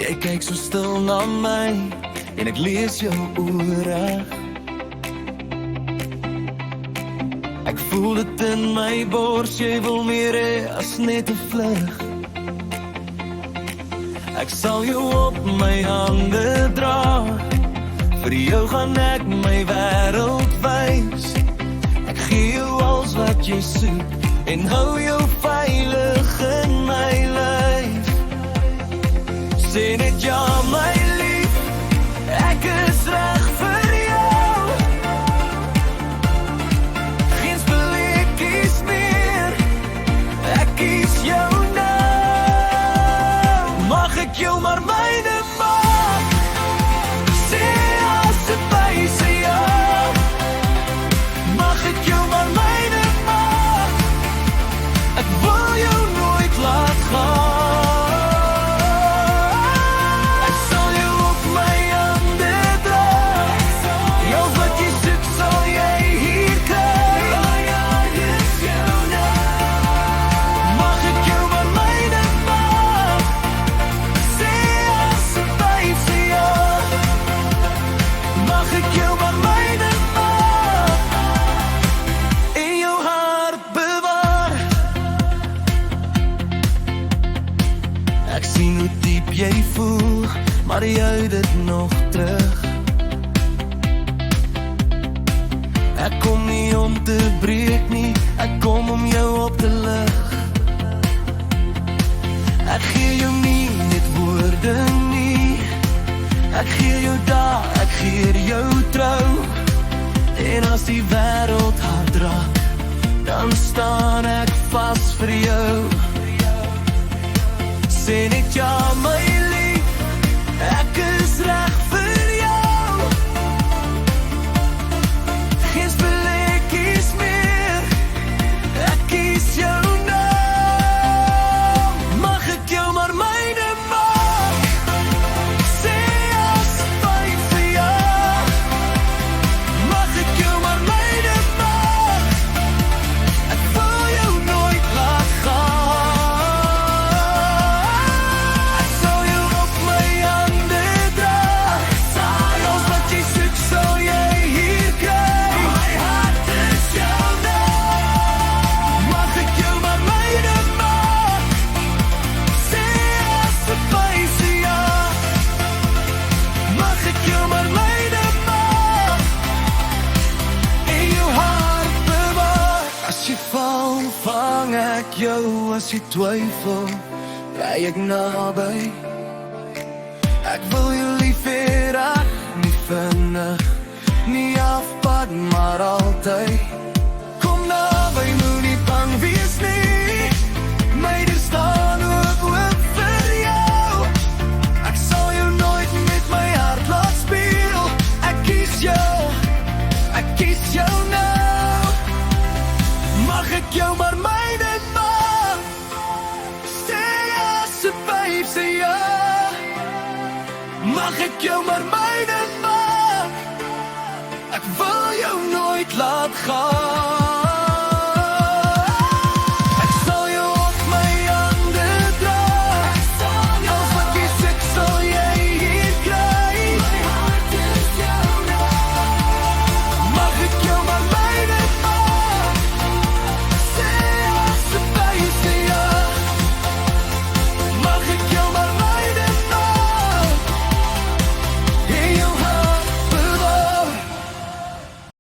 Jy kyk so stil na my en ek lees jou oor. Ek voel dit in my bors, jy wil meer hê as net 'n vlug. Ek sal jou op my hande dra, vir jou gaan ek my wêreld wys. Ek gee jou alles wat jy soek en hou jou veilig in my lyf. Sê net ja my lief, ek is reg vir jou. Geen spelletjies meer, ek kies jou nou. Mag ek jou maar myne maak, sê asseblief sê ja. Mag ek jou maar myne maak, ek wil jou nooit laat gaan. Ek sien hoe diep jy voel, maar jy hou dit nog terug. Ek kom nie om te breek nie, ek kom om jou op te lig. Ek gee jou nie net woorde nie, ek gee jou dae, ek gee jou trou. En as die wêreld hard raak, dan staan ek vas vir jou. Sê net ja my lief, ek is reg vir jou. Geen spelletjies meer, ek kies jou nou. Mag ek jou maar myne maak, sê asseblief vir jou. Mag ek jou maar myne maak, ek wil jou nooit laat gaan. Vang ek jou as jy twyfel, bly ek naby. Ek wil jou lief hê, raak nie vinnig, nie afpad, maar altyd. Kom naby, moenie bang wees nie, my deur staan ook oop vir jou. Ek sal jou nooit met my hart laat speel, ek kies jou nou. Mag ek jou maar myne maak, sê asseblief sê ja. Mag ek jou maar myne maak, ek wil jou nooit laat gaan.